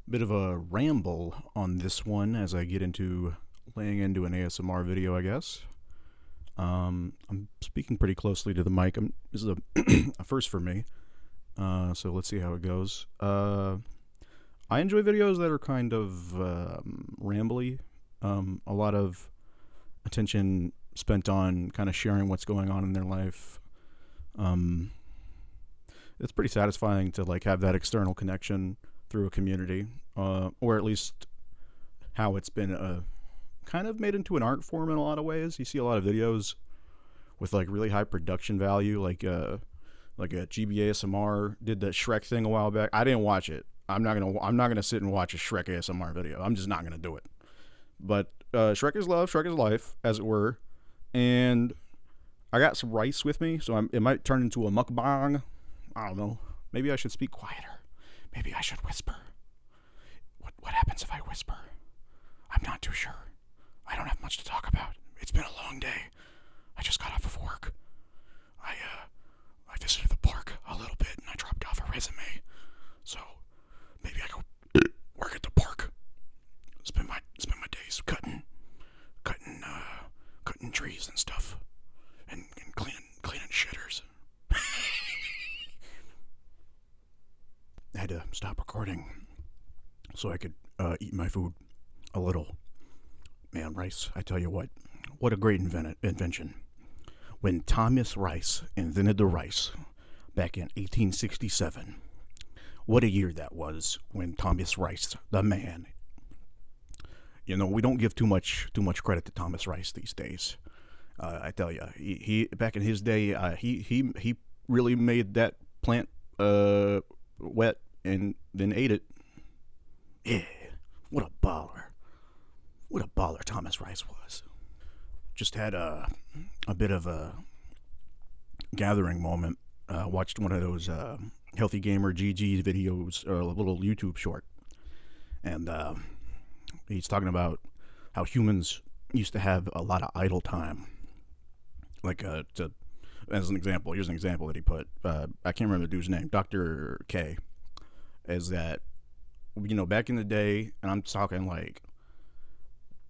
Bit of a ramble on this one as I get into laying into an ASMR video, I guess. I'm speaking pretty closely to the mic. This is a first for me, so let's see how it goes. I enjoy videos that are kind of rambly. A lot of attention spent on kind of sharing what's going on in their life. Um, it's pretty satisfying to like have that external connection through a community, or at least how it's been kind of made into an art form in a lot of ways. You see a lot of videos with like really high production value, like a GBASMR did the Shrek thing a while back. I didn't watch it. I'm not gonna sit and watch a Shrek ASMR video. I'm just not gonna do it. But Shrek is love, Shrek is life, as it were. And I got some rice with me, so it might turn into a mukbang. I don't know. Maybe I should speak quieter. Maybe I should whisper. What happens if I whisper? I'm not too sure. I don't have much to talk about. It's been a long day. I just got off of work. I visited the park a little bit and I dropped off a resume. So maybe I go work at the park. Spend my days cutting trees and stuff, and cleaning shitters. I had to stop recording so I could eat my food a little. Man, rice, I tell you what a great invention. When Thomas Rice invented the rice back in 1867, what a year that was when Thomas Rice, the man. You know, we don't give too much credit to Thomas Rice these days. I tell you, he back in his day, he really made that plant wet and then ate it. Yeah, what a baller! What a baller Thomas Rice was. Just had a bit of a gathering moment. Watched one of those Healthy Gamer GG videos, or a little YouTube short, and he's talking about how humans used to have a lot of idle time. Like, as an example, here's an example that he put. I can't remember the dude's name. Dr. K. Is that, you know, back in the day, and I'm talking like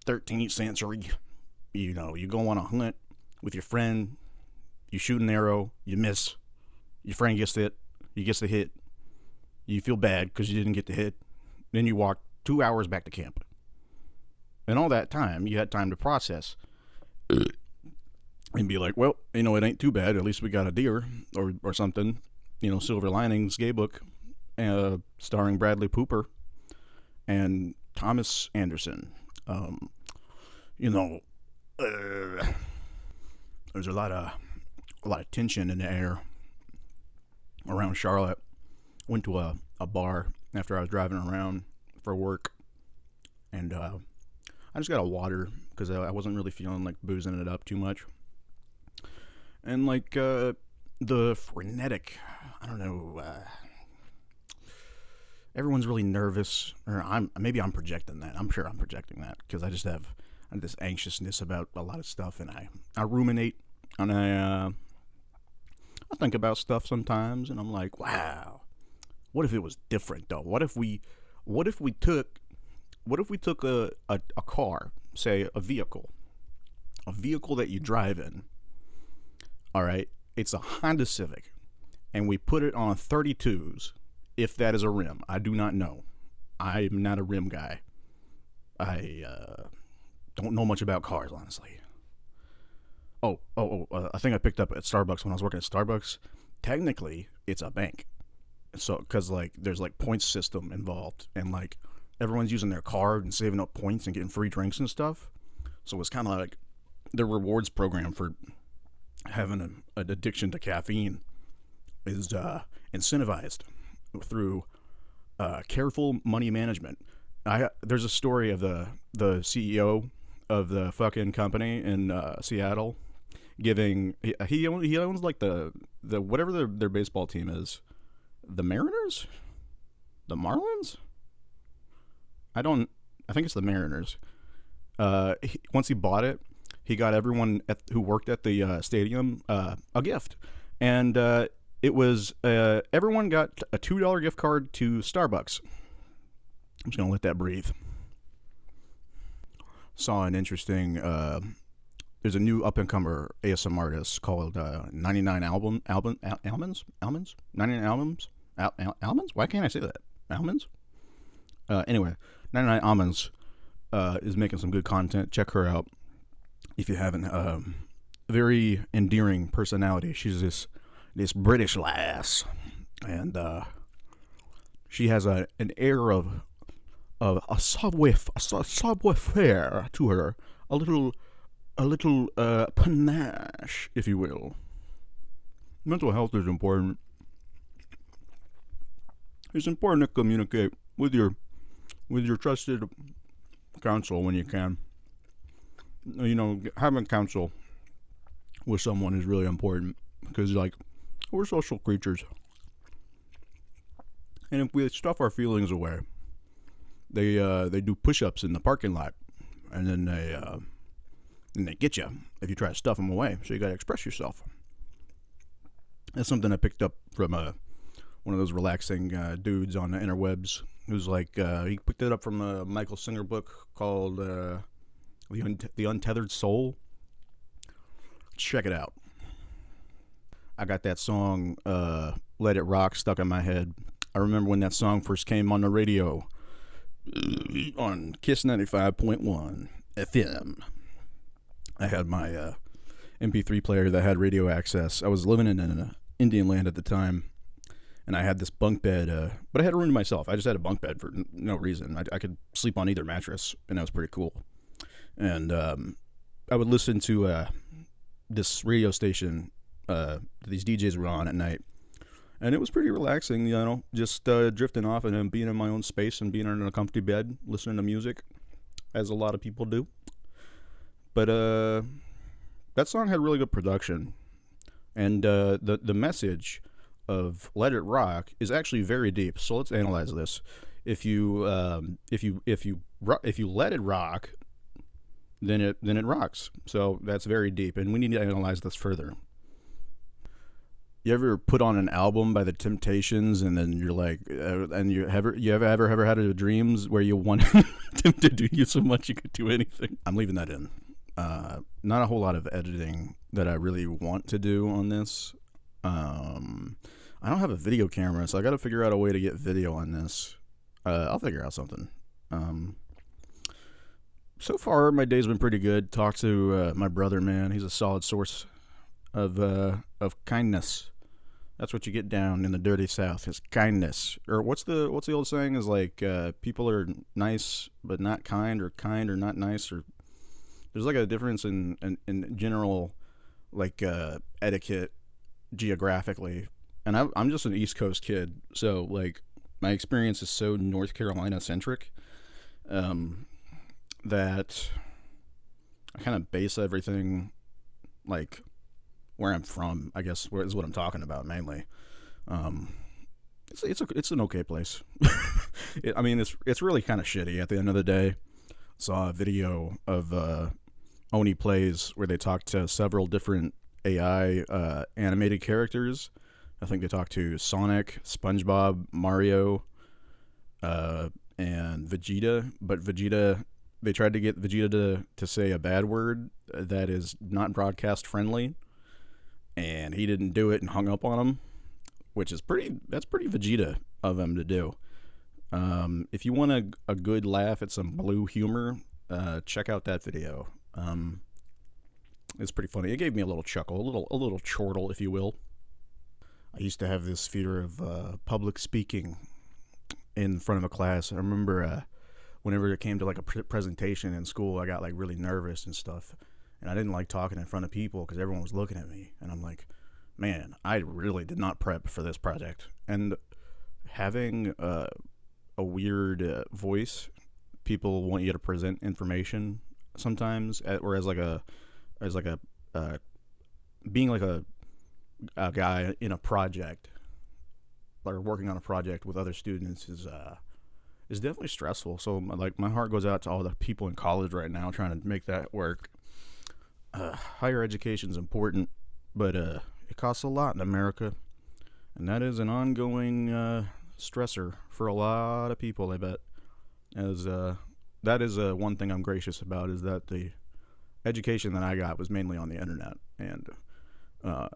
13th century, you know, you go on a hunt with your friend, you shoot an arrow, you miss, your friend gets hit, he gets the hit, you feel bad because you didn't get the hit, then you walk 2 hours back to camp. And all that time, you had time to process and be like, well, you know, it ain't too bad. At least we got a deer or something. You know, Silver Linings Gay Book, starring Bradley Cooper and Thomas Anderson. You know, there's a lot of tension in the air around Charlotte. Went to a bar after I was driving around for work, and I just got a water because I wasn't really feeling like boozing it up too much. And like the frenetic, I don't know, everyone's really nervous, or maybe I'm projecting that. I'm sure I'm projecting that because I just have this anxiousness about a lot of stuff, and I ruminate, and I think about stuff sometimes, and I'm like, wow, what if it was different though? What if we took a car, say a vehicle that you drive in, all right, it's a Honda Civic, and we put it on 32s, if that is a rim. I do not know. I'm not a rim guy. I don't know much about cars, honestly. I think I picked up at Starbucks when I was working at Starbucks. Technically, it's a bank. So, because like there's like points system involved, and like everyone's using their card and saving up points and getting free drinks and stuff. So it's kind of like the rewards program for having an addiction to caffeine is incentivized through careful money management. There's a story of the CEO of the fucking company in Seattle giving he owns like the whatever their baseball team is, the Mariners, the Marlins. I think it's the Mariners. Once he bought it, he got everyone who worked at the stadium a gift, and it was everyone got a $2 gift card to Starbucks. I'm just gonna let that breathe. Saw an interesting. There's a new up and comer ASM artist called 99 Almonds. 99 Albums. Almonds. Why can't I say that? Almonds. Anyway, 99 Almonds is making some good content. Check her out if you haven't. Very endearing personality. She's this British lass, and she has an air of a subway fare to her, a little panache, if you will. Mental health is important. It's important to communicate with your trusted counsel when you can. You know, having counsel with someone is really important because, like, we're social creatures, and if we stuff our feelings away, they do push-ups in the parking lot, and then they get you if you try to stuff them away. So you got to express yourself. That's something I picked up from one of those relaxing dudes on the interwebs. Who's like he picked it up from a Michael Singer book called The Untethered Soul. Check it out. I got that song Let It Rock stuck in my head. I remember when that song first came on the radio on Kiss 95.1 FM. I had my MP3 player that had radio access. I was living in Indian land at the time, and I had this bunk bed, but I had a room to myself. I just had a bunk bed for no reason. I could sleep on either mattress, and that was pretty cool. And I would listen to this radio station these DJs were on at night, and it was pretty relaxing, you know, just drifting off and then being in my own space and being in a comfy bed, listening to music, as a lot of people do. But that song had really good production, and the message of "Let It Rock" is actually very deep. So let's analyze this. If you let it rock, then it rocks. So that's very deep, and we need to analyze this further. You ever put on an album by the Temptations, and then you're like, and you ever had a dreams where you wanted them to do you so much you could do anything? I'm leaving that in. Not a whole lot of editing that I really want to do on this. I don't have a video camera, so I got to figure out a way to get video on this. I'll figure out something. So far, my day's been pretty good. Talked to my brother, man. He's a solid source of kindness. That's what you get down in the dirty South, is kindness. Or what's the old saying? Is like people are nice but not kind or not nice, or there's like a difference in general, like etiquette geographically. And I'm just an East Coast kid, so like my experience is so North Carolina centric that I kind of base everything like where I'm from, I guess, is what I'm talking about mainly. It's an okay place. It's really kind of shitty at the end of the day. Saw a video of Oni Plays where they talked to several different AI animated characters. I think they talked to Sonic, SpongeBob, Mario, and Vegeta. But Vegeta, they tried to get Vegeta to say a bad word that is not broadcast friendly, and he didn't do it and hung up on him, which is that's pretty Vegeta of him to do. If you want a good laugh at some blue humor, check out that video. It's pretty funny. It gave me a little chuckle, a little chortle, if you will. I used to have this fear of public speaking in front of a class. I remember whenever it came to like a presentation in school, I got like really nervous and stuff. And I didn't like talking in front of people because everyone was looking at me. And I'm like, man, I really did not prep for this project. And having a weird voice, people want you to present information sometimes, or as being like a guy in a project, or working on a project with other students is definitely stressful. So like my heart goes out to all the people in college right now trying to make that work. Higher education is important, but it costs a lot in America, and that is an ongoing stressor for a lot of people, I bet. As that is one thing I'm gracious about, is that the education that I got was mainly on the internet, and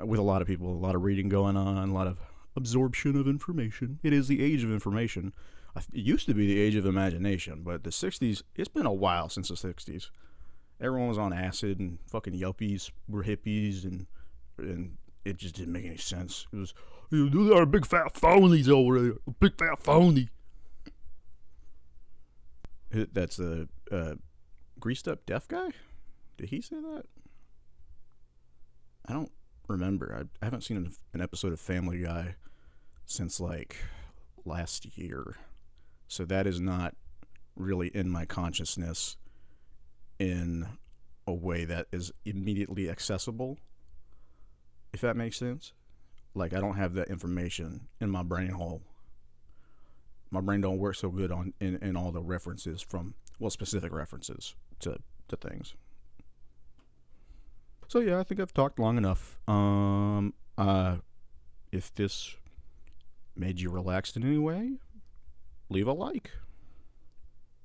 with a lot of people, a lot of reading going on, a lot of absorption of information. It is the age of information. It used to be the age of imagination, but the 60s, it's been a while since the 60s. Everyone was on acid, and fucking yuppies were hippies, and it just didn't make any sense. It was, those are big fat phonies over there. Big fat phony. That's the greased up deaf guy? Did he say that? I don't remember. I haven't seen an episode of Family Guy since like last year. So that is not really in my consciousness in a way that is immediately accessible, if that makes sense. Like, I don't have that information in my brain hole. My brain don't work so good in all the references from, well, specific references to things. So yeah, I think I've talked long enough. If this made you relaxed in any way, leave a like.